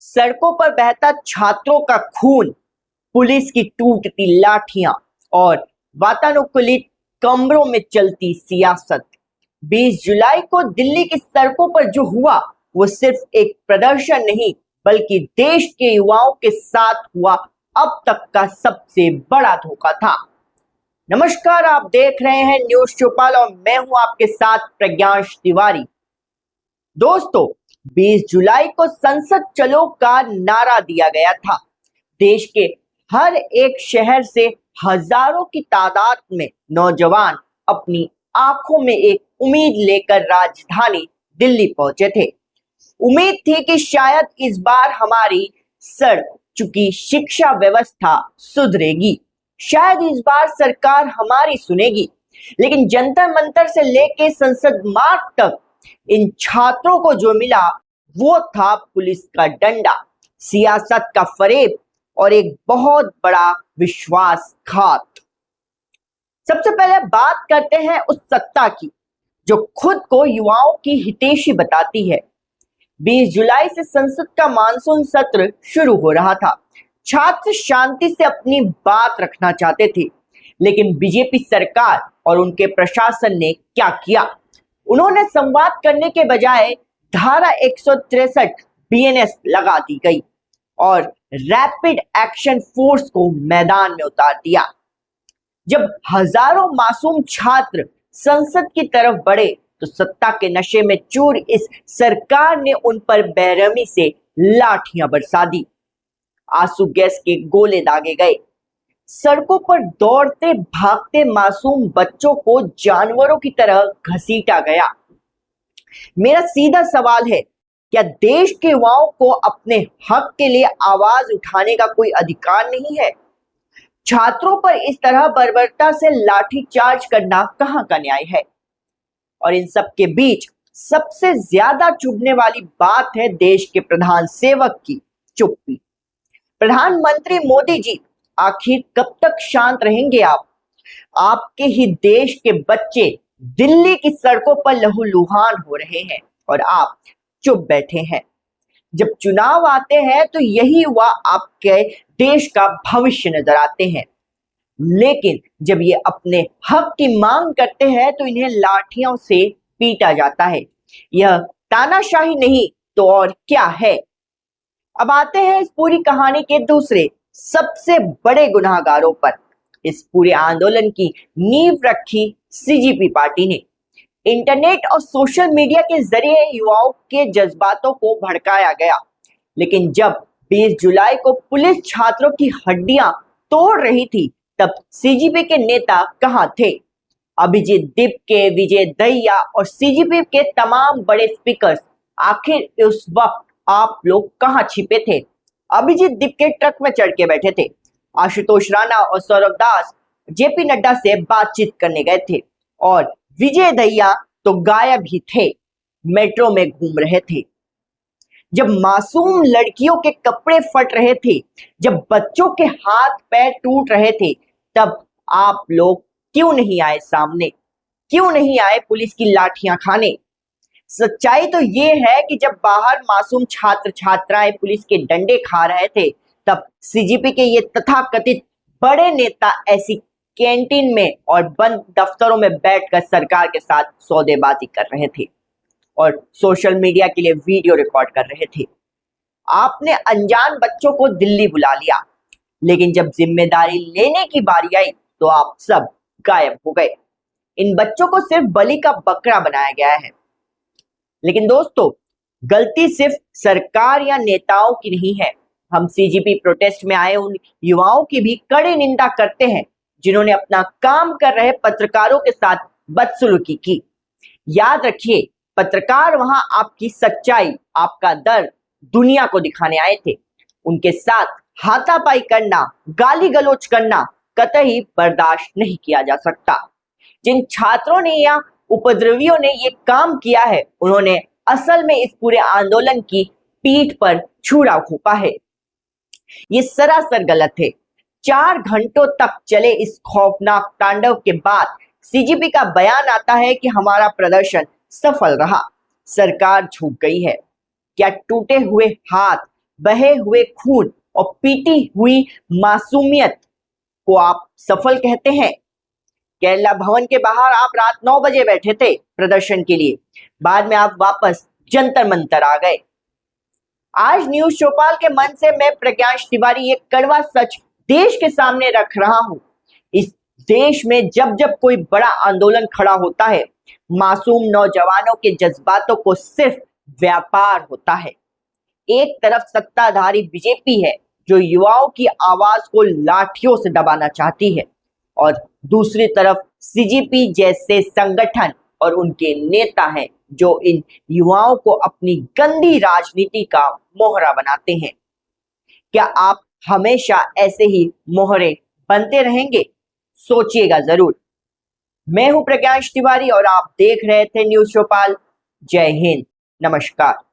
सड़कों पर बहता छात्रों का खून, पुलिस की टूटती लाठियां और वातानुकूलित कमरों में चलती सियासत। 20 जुलाई को दिल्ली की सड़कों पर जो हुआ वो सिर्फ एक प्रदर्शन नहीं बल्कि देश के युवाओं के साथ हुआ अब तक का सबसे बड़ा धोखा था। नमस्कार, आप देख रहे हैं न्यूज चौपाल और मैं हूं आपके साथ प्रज्ञांश तिवारी। दोस्तों, 20 जुलाई को संसद चलो का नारा दिया गया था। देश के हर एक शहर से हजारों की तादाद में नौजवान अपनी आंखों में एक उम्मीद लेकर राजधानी दिल्ली पहुंचे थे। उम्मीद थी कि शायद इस बार हमारी सड़ चुकी शिक्षा व्यवस्था सुधरेगी, शायद इस बार सरकार हमारी सुनेगी। लेकिन जंतर मंतर से लेके संसद मार्ग तक इन छात्रों को जो मिला वो था पुलिस का डंडा, सियासत का फरेब और एक बहुत बड़ा विश्वासघात। सबसे पहले बात करते हैं उस सत्ता की जो खुद को युवाओं की हितैषी बताती है। 20 जुलाई से संसद का मानसून सत्र शुरू हो रहा था। छात्र शांति से अपनी बात रखना चाहते थे, लेकिन बीजेपी सरकार और उनके प्रशासन ने क्या किया? उन्होंने संवाद करने के बजाय धारा 163 बीएनएस लगा दी गई और रैपिड एक्शन फोर्स को मैदान में उतार दिया। जब हजारों मासूम छात्र संसद की तरफ बढ़े तो सत्ता के नशे में चूर इस सरकार ने उन पर बेरहमी से लाठियां बरसा दी। आंसू गैस के गोले दागे गए। सड़कों पर दौड़ते भागते मासूम बच्चों को जानवरों की तरह घसीटा गया। मेरा सीधा सवाल है, क्या देश के युवाओं को अपने हक के लिए आवाज उठाने का कोई अधिकार नहीं है? छात्रों पर इस तरह बर्बरता से लाठीचार्ज करना कहां का न्याय है? और इन सब के बीच सबसे ज्यादा चुभने वाली बात है देश के प्रधान सेवक की चुप्पी। प्रधानमंत्री मोदी जी, आखिर कब तक शांत रहेंगे आप? आपके ही देश के बच्चे दिल्ली की सड़कों पर लहूलुहान हो रहे हैं और आप चुप बैठे हैं। जब चुनाव आते हैं तो यही युवा आपके देश का भविष्य नजर आते हैं, लेकिन जब ये अपने हक की मांग करते हैं तो इन्हें लाठियों से पीटा जाता है। यह तानाशाही नहीं तो और क्या है? अब आते हैं इस पूरी कहानी के दूसरे सबसे बड़े गुनाहगारों पर। इस पूरे आंदोलन की नींव रखी सीजीपी पार्टी ने। इंटरनेट और सोशल मीडिया के जरिए युवाओं के जज्बातों को भड़काया गया, लेकिन जब 20 जुलाई को पुलिस छात्रों की हड्डियां तोड़ रही थी तब सीजीपी के नेता कहां थे? अभिजीत दीप के, विजय दहिया और सीजीपी के तमाम बड़े स्पीकर्स, आखिर उस वक्त आप लोग कहां छिपे थे? अभिजीत दीप के ट्रक में चढ़ के बैठे थे। आशुतोष राणा और सौरभ दास जेपी नड्डा से बातचीत करने गए थे और विजय दहिया तो गायब ही थे, मेट्रो में घूम रहे थे। जब मासूम लड़कियों के कपड़े फट रहे थे, जब बच्चों के हाथ पैर टूट रहे थे, तब आप लोग क्यों नहीं आए सामने? क्यों नहीं आए पुलिस की लाठियां खाने? सच्चाई तो ये है कि जब बाहर मासूम छात्र छात्राएं पुलिस के डंडे खा रहे थे तब सीजीपी के ये तथाकथित बड़े नेता ऐसी कैंटीन में और बंद दफ्तरों में बैठकर सरकार के साथ सौदेबाजी कर रहे थे और सोशल मीडिया के लिए वीडियो रिकॉर्ड कर रहे थे। आपने अनजान बच्चों को दिल्ली बुला लिया, लेकिन जब जिम्मेदारी लेने की बारी आई तो आप सब गायब हो गए। इन बच्चों को सिर्फ बलि का बकरा बनाया गया है। लेकिन दोस्तों, गलती सिर्फ सरकार या नेताओं की नहीं है। हम सीजीपी प्रोटेस्ट में आए उन युवाओं की भी कड़ी निंदा करते हैं जिन्होंने अपना काम कर रहे पत्रकारों के साथ बदसलूकी की। याद रखिए, पत्रकार वहां आपकी सच्चाई, आपका दर्द दुनिया को दिखाने आए थे। उनके साथ हाथापाई करना, गाली गलौज करना कतई बर्दाश्त नहीं किया जा सकता। जिन छात्रों ने या उपद्रवियों ने ये काम किया है, उन्होंने असल में इस पूरे आंदोलन की पीठ पर छुरा घोंपा है। ये सरासर गलत है। 4 घंटों तक चले इस खौफनाक तांडव के बाद सीजीपी का बयान आता है कि हमारा प्रदर्शन सफल रहा, सरकार झुक गई है। क्या टूटे हुए हाथ बहे हुए खून और पीटी हुई मासूमियत को आप सफल कहते हैं? केरला भवन के बाहर आप रात 9 बजे बैठे थे प्रदर्शन के लिए, बाद में आप वापस जंतर मंतर आ गए। आज न्यूज चौपाल के मन से मैं प्रज्ञांश तिवारी एक कड़वा सच देश के सामने रख रहा हूं। इस देश में जब जब कोई बड़ा आंदोलन खड़ा होता है, मासूम नौजवानों के जज्बातों को सिर्फ व्यापार होता है। एक तरफ सत्ताधारी बीजेपी है जो युवाओं की आवाज को लाठियों से दबाना चाहती है, और दूसरी तरफ सीजेपी जैसे संगठन और उनके नेता हैं जो इन युवाओं को अपनी गंदी राजनीति का मोहरा बनाते हैं। क्या आप हमेशा ऐसे ही मोहरे बनते रहेंगे? सोचिएगा जरूर। मैं हूं प्रज्ञांश तिवारी और आप देख रहे थे न्यूज चौपाल। जय हिंद, नमस्कार।